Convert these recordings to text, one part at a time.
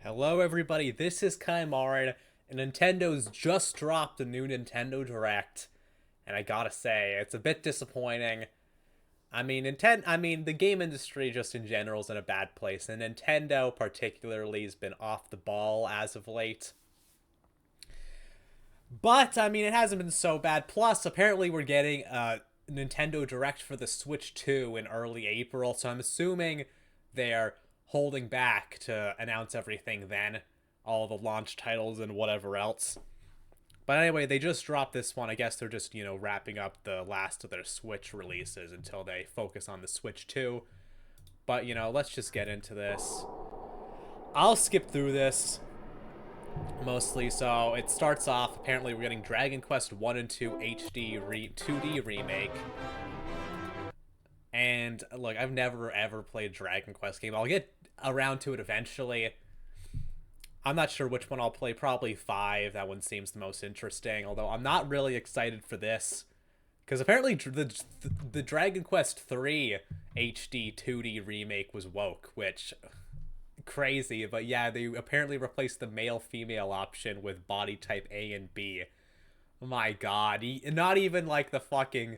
Hello everybody, this is Kaimarin, and Nintendo's just dropped a new Nintendo Direct, and I gotta say, it's a bit disappointing. The game industry just in general is in a bad place, and Nintendo particularly has been off the ball as of late. But, it hasn't been so bad. Plus, apparently we're getting a Nintendo Direct for the Switch 2 in early April, so I'm assuming they're holding back to announce everything then. All the launch titles and whatever else. But anyway, they just dropped this one. I guess they're just, wrapping up the last of their Switch releases until they focus on the Switch 2. But, let's just get into this. I'll skip through this mostly. So it starts off, apparently we're getting Dragon Quest 1 and 2 HD 2D remake. And look, I've never ever played a Dragon Quest game. I'll get around to it eventually. I'm not sure which one I'll play. Probably 5. That one seems the most interesting. Although I'm not really excited for this, because apparently the Dragon Quest 3 HD 2D remake was woke, which crazy. But yeah, they apparently replaced the male-female option with body type A and B. My God, not even like the fucking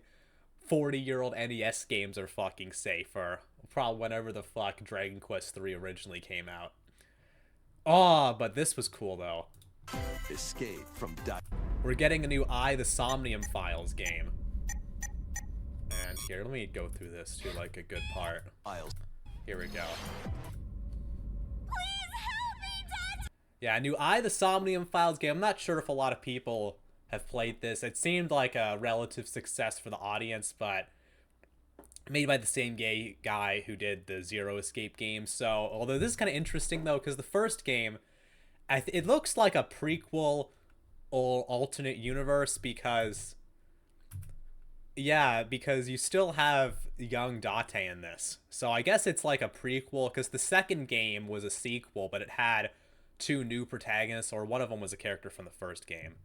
40-year-old NES games are fucking safe, or probably whenever the fuck Dragon Quest 3 originally came out. Oh, but this was cool though. Escape from We're getting a new the Somnium Files game. And here, let me go through this to like a good part. Here we go. Please help me, Dad! Yeah, a new the Somnium Files game. I'm not sure if a lot of people have played this. It seemed like a relative success for the audience, but made by the same guy who did the Zero Escape game. So, although this is kind of interesting though, because the first game, it looks like a prequel or alternate universe because you still have young Date in this. So I guess it's like a prequel, because the second game was a sequel, but it had 2 new protagonists, or one of them was a character from the first game.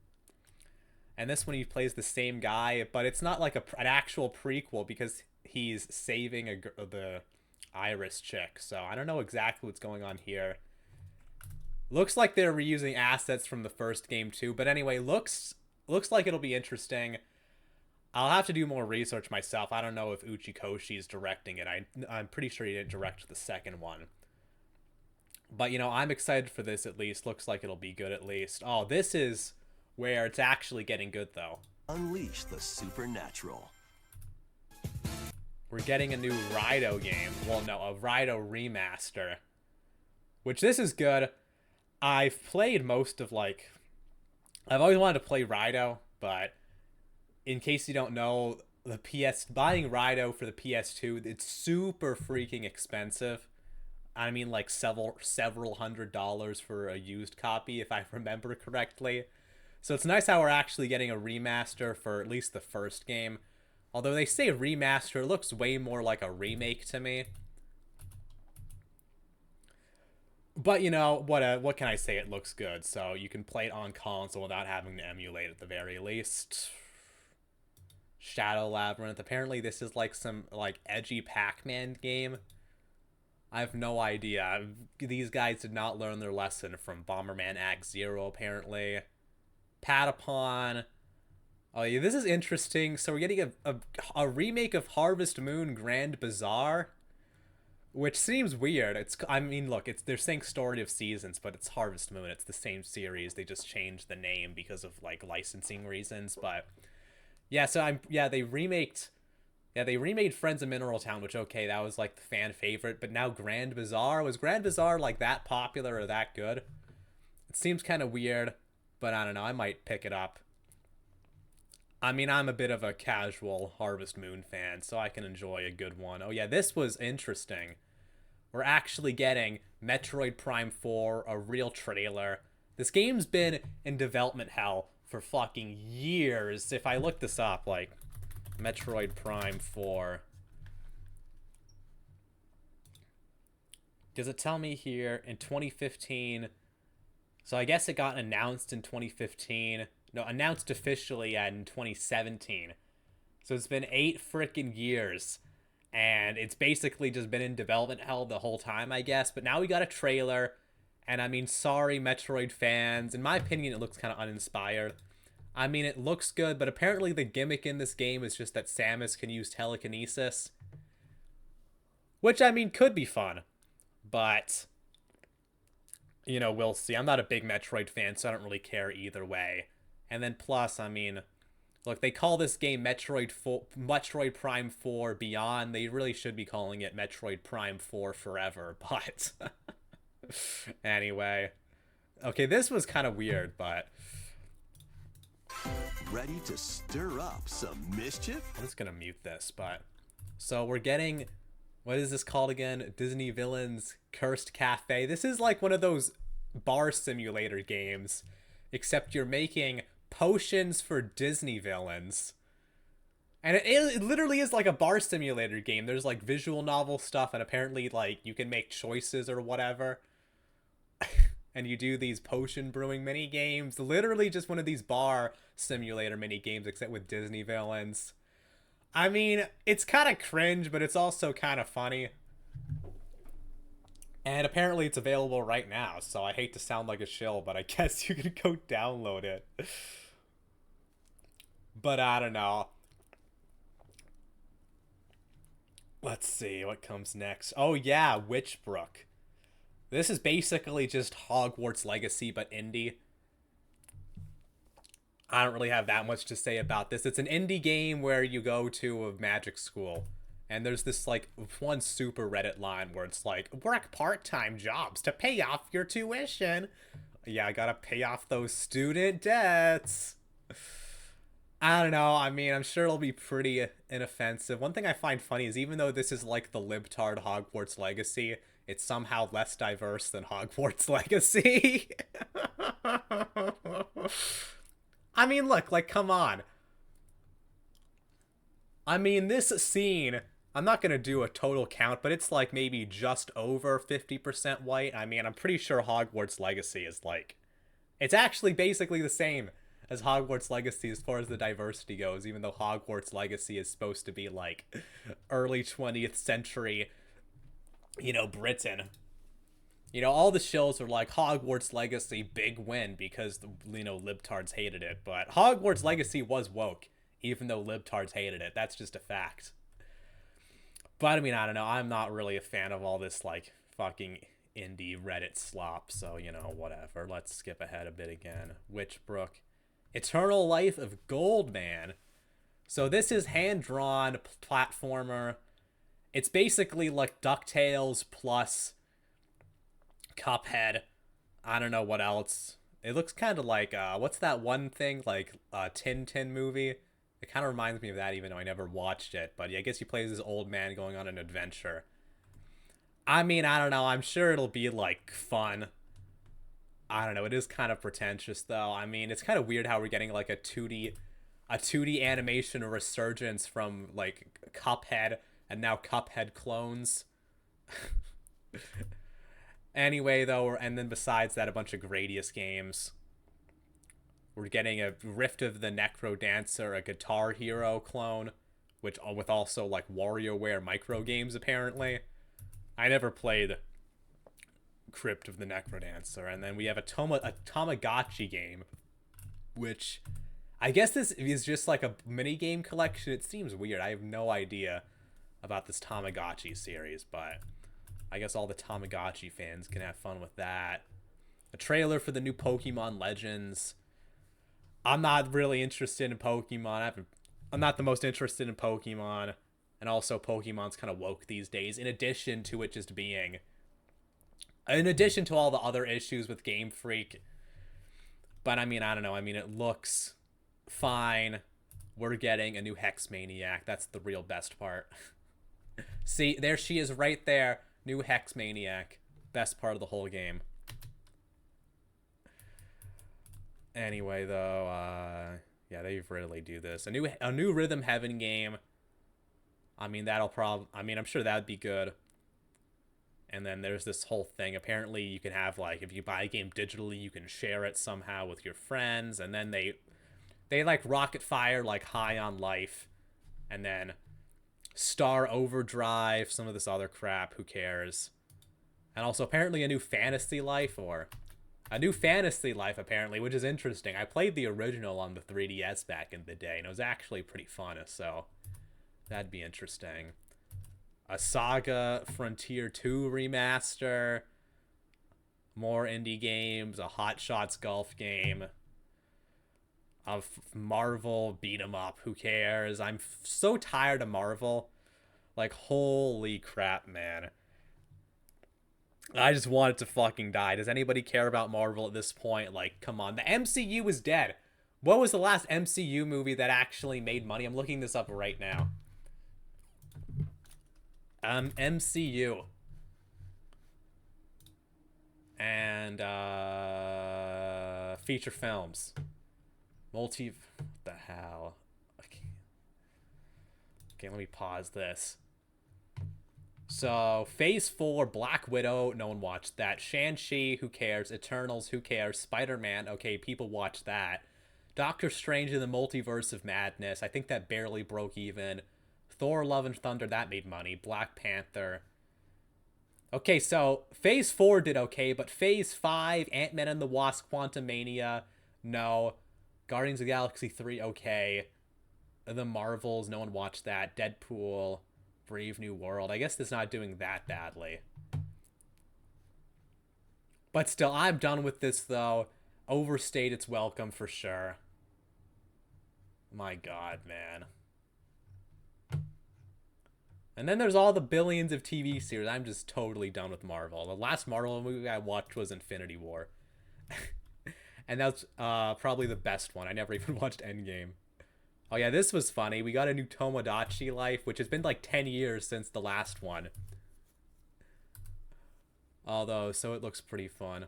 And this one he plays the same guy, but it's not like an actual prequel because he's saving the Iris chick. So I don't know exactly what's going on here. Looks like they're reusing assets from the first game too. But anyway, looks like it'll be interesting. I'll have to do more research myself. I don't know if Uchikoshi's directing it. I'm pretty sure he didn't direct the second one. But, I'm excited for this at least. Looks like it'll be good at least. Oh, this is where it's actually getting good though. Unleash the supernatural. We're getting a new Rido game. Well, no, a Rido remaster. Which, this is good. I've played most of, I've always wanted to play Rido, but in case you don't know, buying Rido for the PS2, it's super freaking expensive. I mean, like several $100s for a used copy, if I remember correctly. So it's nice how we're actually getting a remaster for at least the first game. Although they say remaster, it looks way more like a remake to me. But, what can I say? It looks good. So you can play it on console without having to emulate at the very least. Shadow Labyrinth. Apparently this is like some edgy Pac-Man game. I have no idea. These guys did not learn their lesson from Bomberman Act Zero, apparently. Patapon. Oh yeah, this is interesting. So we're getting a remake of Harvest Moon Grand Bazaar, which seems weird. They're saying Story of Seasons, but it's Harvest Moon. It's the same series. They just changed the name because of licensing reasons. But yeah, they remade Friends of Mineral Town, which, okay, that was the fan favorite. But now Grand Bazaar, was Grand Bazaar that popular or that good? It seems kind of weird, but I don't know. I might pick it up. I'm a bit of a casual Harvest Moon fan, so I can enjoy a good one. Oh yeah, this was interesting. We're actually getting Metroid Prime 4, a real trailer. This game's been in development hell for fucking years. If I look this up, Metroid Prime 4. Does it tell me here in 2015? So I guess it got announced in 2015. No, announced officially in 2017. So it's been 8 freaking years. And it's basically just been in development hell the whole time, I guess. But now we got a trailer. And I mean, sorry, Metroid fans. In my opinion, it looks kind of uninspired. I mean, it looks good, but apparently the gimmick in this game is just that Samus can use telekinesis. Which, I mean, could be fun. But, you know, we'll see. I'm not a big Metroid fan, so I don't really care either way. And then plus, I mean, look, they call this game Metroid Prime 4 Beyond. They really should be calling it Metroid Prime 4 Forever, but anyway. Okay, this was kind of weird, but Ready to stir up some mischief? I'm just gonna mute this, but so we're getting, what is this called again? Disney Villains Cursed Cafe. This is like one of those bar simulator games, except you're making potions for Disney villains. And it literally is like a bar simulator game. There's like visual novel stuff, and apparently like you can make choices or whatever. And you do these potion brewing mini games. Literally just one of these bar simulator mini games, except with Disney villains. I mean, it's kind of cringe, but it's also kind of funny. And apparently it's available right now, so I hate to sound like a shill, but I guess you can go download it. But I don't know. Let's see what comes next. Oh yeah, Witchbrook. This is basically just Hogwarts Legacy, but indie. I don't really have that much to say about this. It's an indie game where you go to a magic school. And there's this, like, one super Reddit line where it's like, work part-time jobs to pay off your tuition. Yeah, I gotta pay off those student debts. I don't know. I mean, I'm sure it'll be pretty inoffensive. One thing I find funny is even though this is like the libtard Hogwarts Legacy, it's somehow less diverse than Hogwarts Legacy. I mean, look, like, come on. I mean, this scene, I'm not going to do a total count, but it's like maybe just over 50% white. I mean, I'm pretty sure Hogwarts Legacy is like, it's actually basically the same as Hogwarts Legacy as far as the diversity goes, even though Hogwarts Legacy is supposed to be like early 20th century, you know, Britain. You know, all the shows are like Hogwarts Legacy, big win because, you know, libtards hated it. But Hogwarts Legacy was woke, even though libtards hated it. That's just a fact. But I mean, I don't know. I'm not really a fan of all this, like, fucking indie Reddit slop. So, you know, whatever. Let's skip ahead a bit again. Witchbrook. Eternal Life of Goldman. So this is hand-drawn platformer. It's basically like DuckTales plus Cuphead. I don't know what else. It looks kind of like, what's that one thing? Like, Tintin movie? It kind of reminds me of that, even though I never watched it. But yeah, I guess he plays this old man going on an adventure. I mean, I don't know. I'm sure it'll be, like, fun. I don't know. It is kind of pretentious, though. I mean, it's kind of weird how we're getting, like, a 2D animation resurgence from, like, Cuphead and now Cuphead clones. Anyway, though, and then besides that, a bunch of Gradius games. We're getting a Rift of the Necro Dancer, a Guitar Hero clone, which with also like WarioWare micro games apparently. I never played Crypt of the Necro Dancer, and then we have a Tamagotchi game, which I guess this is just like a mini game collection. It seems weird. I have no idea about this Tamagotchi series, but I guess all the Tamagotchi fans can have fun with that. A trailer for the new Pokemon Legends. I'm not really interested in Pokemon. I'm not the most interested in Pokemon. And also, Pokemon's kind of woke these days, in addition to it just being... In addition to all the other issues with Game Freak. But, I mean, I don't know. I mean, it looks fine. We're getting a new Hex Maniac. That's the real best part. See, there she is right there. New Hex Maniac. Best part of the whole game. Anyway, though, yeah, they really do this. A new Rhythm Heaven game. I mean, I'm sure that'd be good. And then there's this whole thing. Apparently, you can have, like, if you buy a game digitally, you can share it somehow with your friends. And then they like rocket fire, like, High on Life. And then Star Overdrive, some of this other crap. Who cares? And also apparently a new Fantasy Life, or a new Fantasy Life apparently, which is interesting. I played the original on the 3DS back in the day, and it was actually pretty fun, so that'd be interesting. A Saga Frontier 2 remaster, more indie games, a Hot Shots golf game, a Marvel beat 'em up. Who cares? I'm so tired of Marvel. Like, holy crap, man. I just want it to fucking die. Does anybody care about Marvel at this point? Like, come on. The MCU is dead. What was the last MCU movie that actually made money? I'm looking this up right now. MCU. And, feature films. What the hell? Okay, let me pause this. So, Phase 4, Black Widow, no one watched that. Shang-Chi, who cares? Eternals, who cares? Spider-Man, okay, people watched that. Doctor Strange in the Multiverse of Madness, I think that barely broke even. Thor, Love and Thunder, that made money. Black Panther. Okay, so Phase 4 did okay, but Phase 5, Ant-Man and the Wasp, Quantumania, no. Guardians of the Galaxy 3, okay. The Marvels, no one watched that. Deadpool, Brave New World. I guess it's not doing that badly. But still, I'm done with this, though. Overstayed its welcome for sure. My god, man. And then there's all the billions of TV series. I'm just totally done with Marvel. The last Marvel movie I watched was Infinity War. And that's probably the best one. I never even watched Endgame. Oh yeah, this was funny. We got a new Tomodachi Life, which has been like 10 years since the last one. Although, so it looks pretty fun.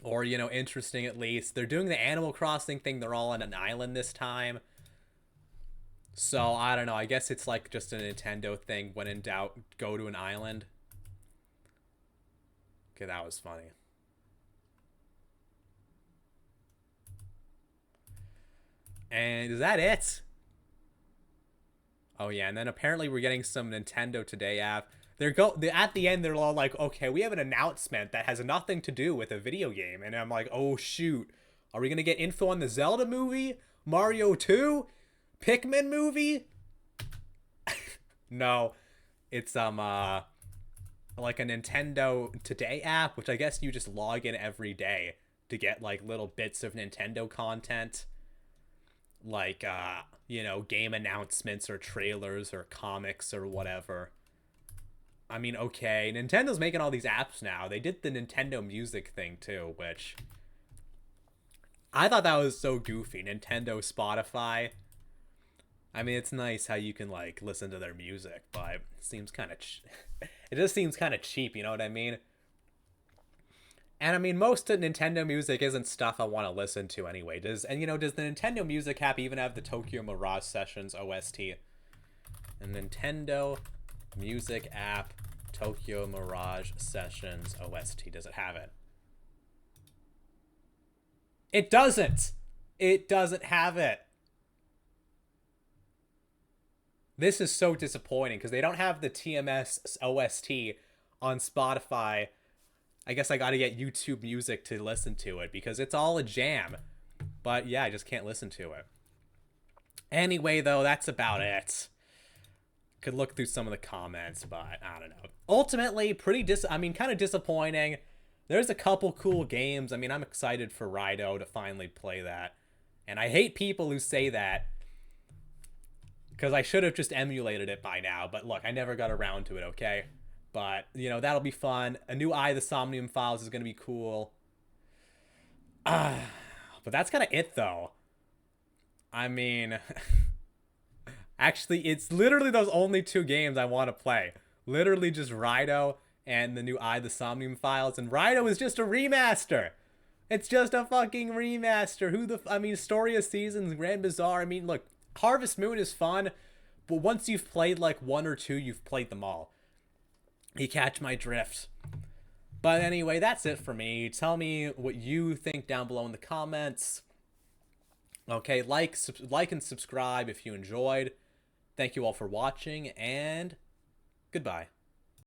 Or, you know, interesting at least. They're doing the Animal Crossing thing. They're all on an island this time. So, I don't know. I guess it's like just a Nintendo thing. When in doubt, go to an island. Okay, that was funny. And is that it? Oh yeah, and then apparently we're getting some Nintendo Today app. At the end they're all like, okay, we have an announcement that has nothing to do with a video game, and I'm like, oh shoot, are we gonna get info on the Zelda movie, Mario 2, Pikmin movie? No, it's like a Nintendo Today app, which I guess you just log in every day to get like little bits of Nintendo content. Like you know, game announcements or trailers or comics or whatever. I mean, okay, Nintendo's making all these apps now. They did the Nintendo Music thing too, which I thought that was so goofy. Nintendo Spotify. I mean, it's nice how you can like listen to their music, but it seems kind of it just seems kind of cheap, you know what I mean? And I mean, most of Nintendo music isn't stuff I want to listen to anyway. Does the Nintendo Music app even have the Tokyo Mirage Sessions OST? And Nintendo Music app Tokyo Mirage Sessions OST. Does it have it? It doesn't. It doesn't have it. This is so disappointing because they don't have the TMS OST on Spotify. I guess I gotta get YouTube Music to listen to it because it's all a jam. But yeah, I just can't listen to it. Anyway, though, that's about it. Could look through some of the comments, but I don't know. Ultimately, kind of disappointing. There's a couple cool games. I mean, I'm excited for Rido to finally play that. And I hate people who say that because I should have just emulated it by now. But look, I never got around to it, okay? But, you know, that'll be fun. A new Eye of the Somnium Files is going to be cool. But that's kind of it, though. I mean, actually, it's literally those only two games I want to play. Literally just Rido and the new Eye of the Somnium Files. And Rido is just a remaster. It's just a fucking remaster. I mean, Story of Seasons, Grand Bazaar. I mean, look, Harvest Moon is fun. But once you've played like one or two, you've played them all. You catch my drift. But anyway, that's it for me. Tell me what you think down below in the comments. Okay, like and subscribe if you enjoyed. Thank you all for watching, and goodbye.